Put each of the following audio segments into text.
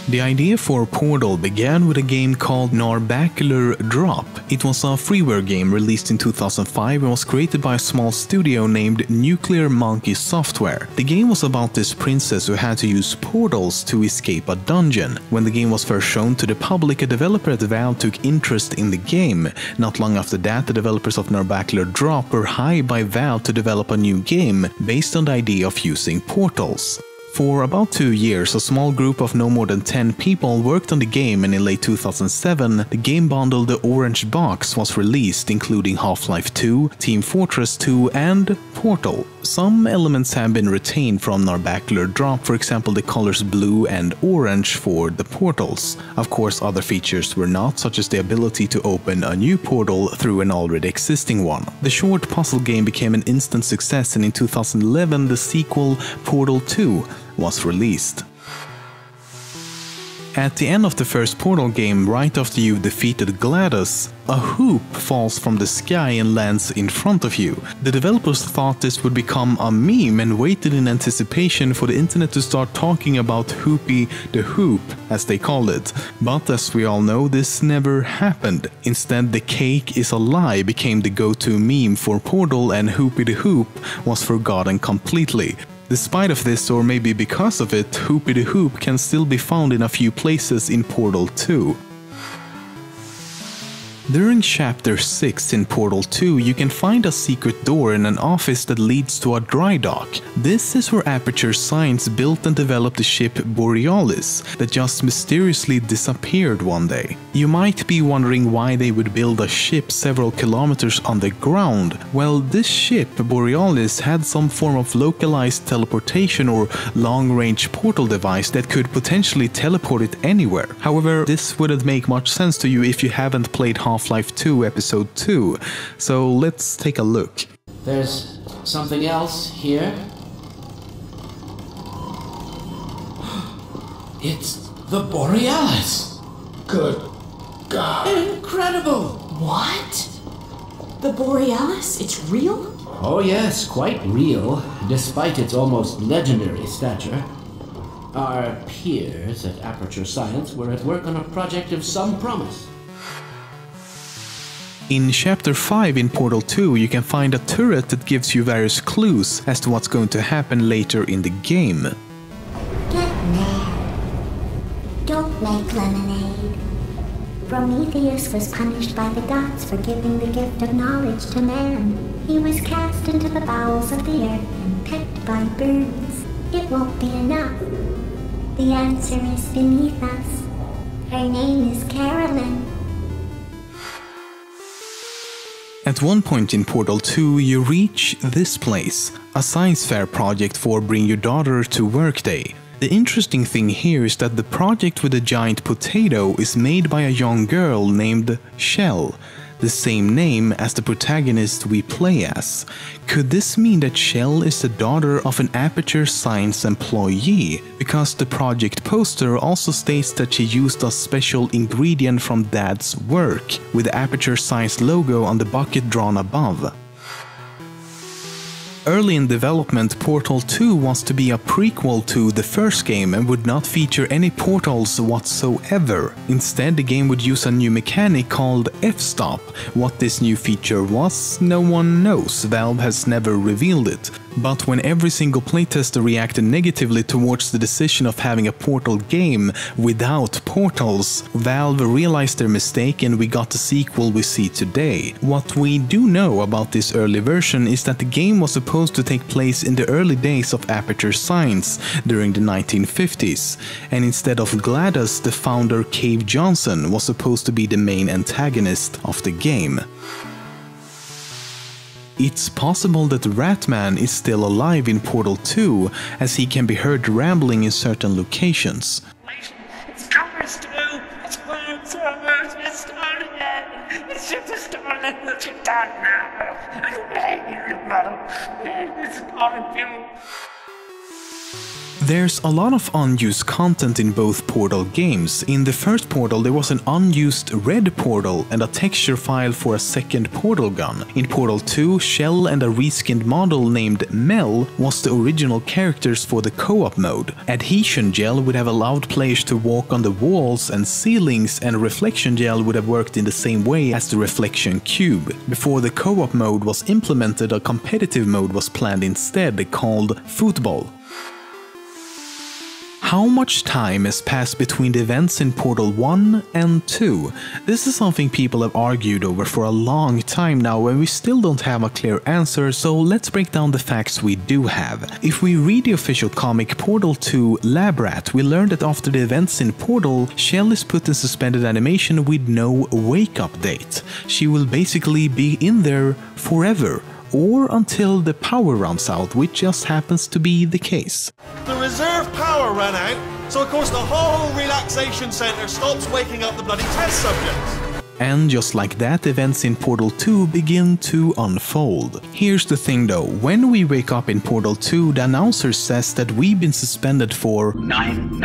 The idea for Portal began with a game called Narbacular Drop. It was a freeware game released in 2005 and was created by a small studio named Nuclear Monkey Software. The game was about this princess who had to use portals to escape a dungeon. When the game was first shown to the public, a developer at Valve took interest in the game. Not long after that, the developers of Narbacular Drop were hired by Valve to develop a new game based on the idea of using portals. For about 2 years, a small group of no more than 10 people worked on the game, and in late 2007, the game bundle The Orange Box was released, including Half-Life 2, Team Fortress 2 and Portal. Some elements have been retained from Narbacular Drop, for example the colors blue and orange for the portals. Of course, other features were not, such as the ability to open a new portal through an already existing one. The short puzzle game became an instant success, and in 2011 the sequel Portal 2 was released. At the end of the first Portal game, right after you've defeated GLaDOS, a hoop falls from the sky and lands in front of you. The developers thought this would become a meme and waited in anticipation for the internet to start talking about Hoopy the Hoop, as they called it. But as we all know, this never happened. Instead, the cake is a lie became the go-to meme for Portal, and Hoopy the Hoop was forgotten completely. Despite of this, or maybe because of it, Hoopy the Hoop can still be found in a few places in Portal 2. During Chapter 6 in Portal 2, you can find a secret door in an office that leads to a dry dock. This is where Aperture Science built and developed the ship Borealis that just mysteriously disappeared one day. You might be wondering why they would build a ship several kilometers underground. Well, this ship, Borealis, had some form of localized teleportation or long-range portal device that could potentially teleport it anywhere. However, this wouldn't make much sense to you if you haven't played Half-Life 2 Episode 2, so let's take a look. There's something else here. It's the Borealis! Good God. Incredible! What? The Borealis? It's real? Oh yes, quite real, despite its almost legendary stature. Our peers at Aperture Science were at work on a project of some promise. In Chapter 5 in Portal 2, you can find a turret that gives you various clues as to what's going to happen later in the game. Get mad. Don't make lemonade. Prometheus was punished by the gods for giving the gift of knowledge to man. He was cast into the bowels of the earth and pecked by birds. It won't be enough. The answer is beneath us. Her name is Carolyn. At one point in Portal 2, you reach this place, a science fair project for Bring Your Daughter to Work Day. The interesting thing here is that the project with the giant potato is made by a young girl named Shell, the same name as the protagonist we play as. Could this mean that Shell is the daughter of an Aperture Science employee? Because the project poster also states that she used a special ingredient from Dad's work, with the Aperture Science logo on the bucket drawn above. Early in development, Portal 2 was to be a prequel to the first game and would not feature any portals whatsoever. Instead, the game would use a new mechanic called F-stop. What this new feature was, no one knows. Valve has never revealed it. But when every single playtester reacted negatively towards the decision of having a Portal game without portals, Valve realized their mistake and we got the sequel we see today. What we do know about this early version is that the game was supposed to take place in the early days of Aperture Science during the 1950s, and instead of GLaDOS, the founder Cave Johnson was supposed to be the main antagonist of the game. It's possible that Ratman is still alive in Portal 2, as he can be heard rambling in certain locations. It's coming through! It's going through! It's starting! It's just starting! It's done now! It's going through! There's a lot of unused content in both Portal games. In the first Portal there was an unused red portal and a texture file for a second portal gun. In Portal 2, Shell and a reskinned model named Mel was the original characters for the co-op mode. Adhesion gel would have allowed players to walk on the walls and ceilings, and reflection gel would have worked in the same way as the reflection cube. Before the co-op mode was implemented, a competitive mode was planned instead, called Football. How much time has passed between the events in Portal 1 and 2? This is something people have argued over for a long time now, and we still don't have a clear answer, so let's break down the facts we do have. If we read the official comic Portal 2 Lab Rat, we learn that after the events in Portal, Shell is put in suspended animation with no wake-up date. She will basically be in there forever, or until the power runs out, which just happens to be the case. The reserve power ran out, so of course the whole relaxation center stops waking up the bloody test subjects. And just like that, events in Portal 2 begin to unfold. Here's the thing though, when we wake up in Portal 2, the announcer says that we've been suspended for 9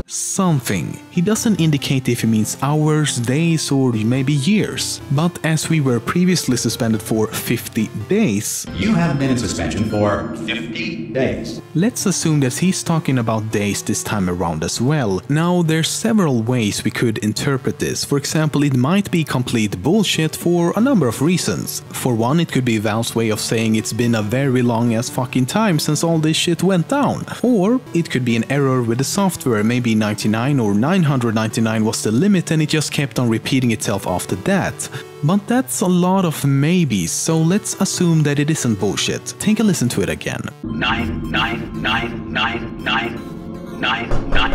something. He doesn't indicate if he means hours, days, or maybe years. But as we were previously suspended for 50 days, you have been in suspension for 50 days. Let's assume that he's talking about days this time around as well. Now, there's several ways we could interpret this. For example, it might be complete bullshit for a number of reasons. For one, it could be Valve's way of saying it's been a very long ass fucking time since all this shit went down. Or it could be an error with the software, maybe 99 or 999 was the limit and it just kept on repeating itself after that. But that's a lot of maybes, so let's assume that it isn't bullshit. Take a listen to it again. 9.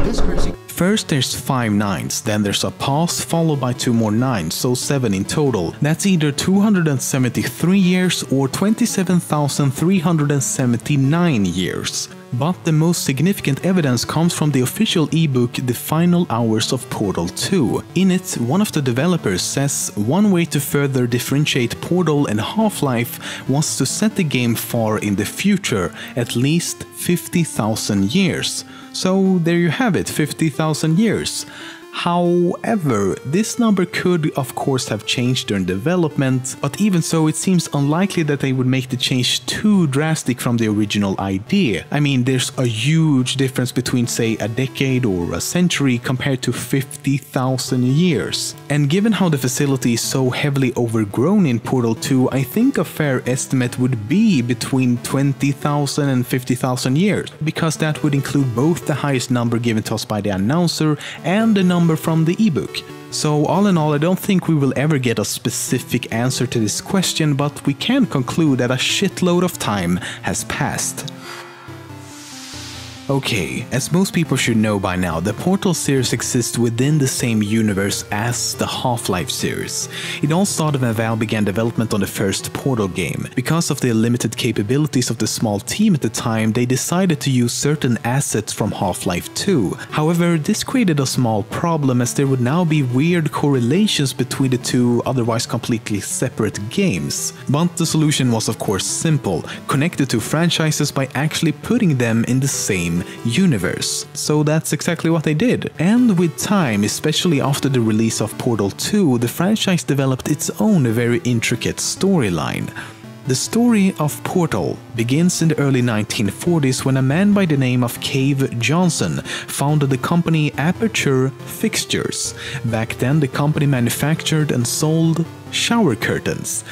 This crazy. First there's 5 9s, then there's a pause followed by 2 more 9s, so 7 in total. That's either 273 years or 27,379 years. But the most significant evidence comes from the official ebook The Final Hours of Portal 2. In it, one of the developers says one way to further differentiate Portal and Half-Life was to set the game far in the future, at least 50,000 years. So there you have it, 50,000 years. However, this number could of course have changed during development, but even so it seems unlikely that they would make the change too drastic from the original idea. I mean, there's a huge difference between say a decade or a century compared to 50,000 years. And given how the facility is so heavily overgrown in Portal 2, I think a fair estimate would be between 20,000 and 50,000 years, because that would include both the highest number given to us by the announcer and the number from the ebook. So all in all, I don't think we will ever get a specific answer to this question, but we can conclude that a shitload of time has passed. Okay, as most people should know by now, the Portal series exists within the same universe as the Half-Life series. It all started when Valve began development on the first Portal game. Because of the limited capabilities of the small team at the time, they decided to use certain assets from Half-Life 2. However, this created a small problem, as there would now be weird correlations between the two otherwise completely separate games. But the solution was of course simple: connect the two franchises by actually putting them in the same universe. So that's exactly what they did. And with time, especially after the release of Portal 2, the franchise developed its own very intricate storyline. The story of Portal begins in the early 1940s when a man by the name of Cave Johnson founded the company Aperture Fixtures. Back then, the company manufactured and sold shower curtains.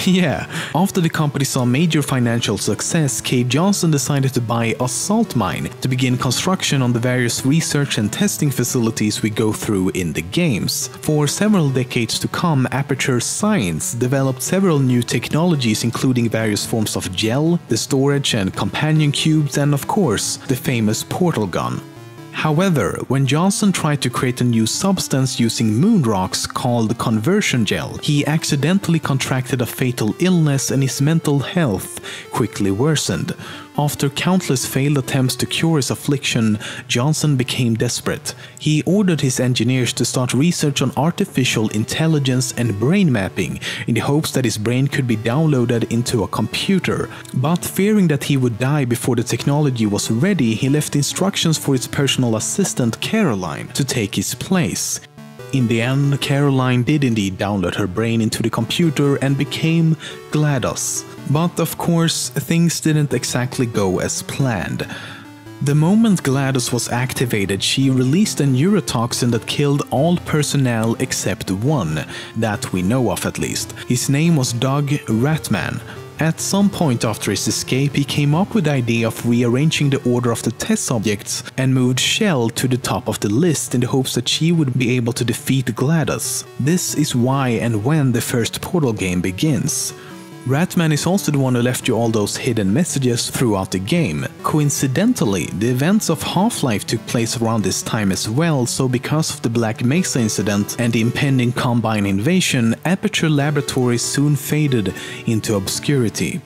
Yeah, after the company saw major financial success, Cave Johnson decided to buy a salt mine to begin construction on the various research and testing facilities we go through in the games. For several decades to come, Aperture Science developed several new technologies, including various forms of gel, the storage and companion cubes, and of course, the famous portal gun. However, when Johnson tried to create a new substance using moon rocks called conversion gel, he accidentally contracted a fatal illness and his mental health quickly worsened. After countless failed attempts to cure his affliction, Johnson became desperate. He ordered his engineers to start research on artificial intelligence and brain mapping in the hopes that his brain could be downloaded into a computer. But fearing that he would die before the technology was ready, he left instructions for his personal assistant Caroline to take his place. In the end, Caroline did indeed download her brain into the computer and became GLaDOS. But of course, things didn't exactly go as planned. The moment GLaDOS was activated, she released a neurotoxin that killed all personnel except one, that we know of at least. His name was Doug Ratman. At some point after his escape, he came up with the idea of rearranging the order of the test subjects and moved Shell to the top of the list in the hopes that she would be able to defeat GLaDOS. This is why and when the first Portal game begins. Ratman is also the one who left you all those hidden messages throughout the game. Coincidentally, the events of Half-Life took place around this time as well, so because of the Black Mesa incident and the impending Combine invasion, Aperture Laboratories soon faded into obscurity.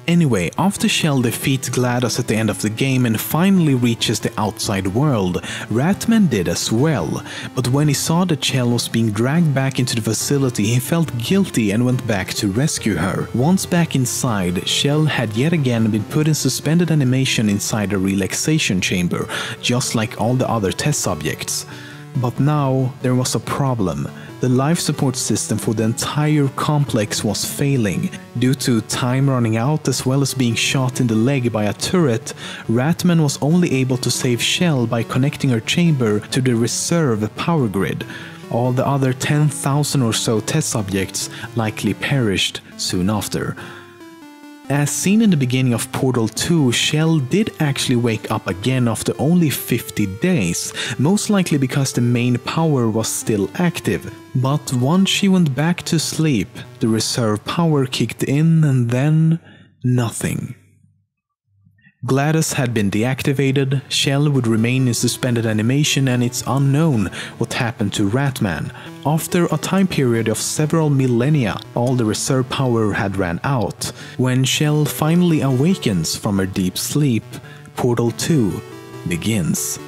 Anyway, after Shell defeats GLaDOS at the end of the game and finally reaches the outside world, Ratman did as well. But when he saw that Shell was being dragged back into the facility, he felt guilty and went back to rescue her. Once back inside, Shell had yet again been put in suspended animation inside a relaxation chamber, just like all the other test subjects. But now there was a problem. The life support system for the entire complex was failing. Due to time running out as well as being shot in the leg by a turret, Ratman was only able to save Shell by connecting her chamber to the reserve power grid. All the other 10,000 or so test subjects likely perished soon after. As seen in the beginning of Portal 2, Shell did actually wake up again after only 50 days, most likely because the main power was still active. But once she went back to sleep, the reserve power kicked in and then nothing. GLaDOS had been deactivated, Shell would remain in suspended animation, and it's unknown what happened to Ratman. After a time period of several millennia, all the reserve power had ran out. When Shell finally awakens from her deep sleep, Portal 2 begins.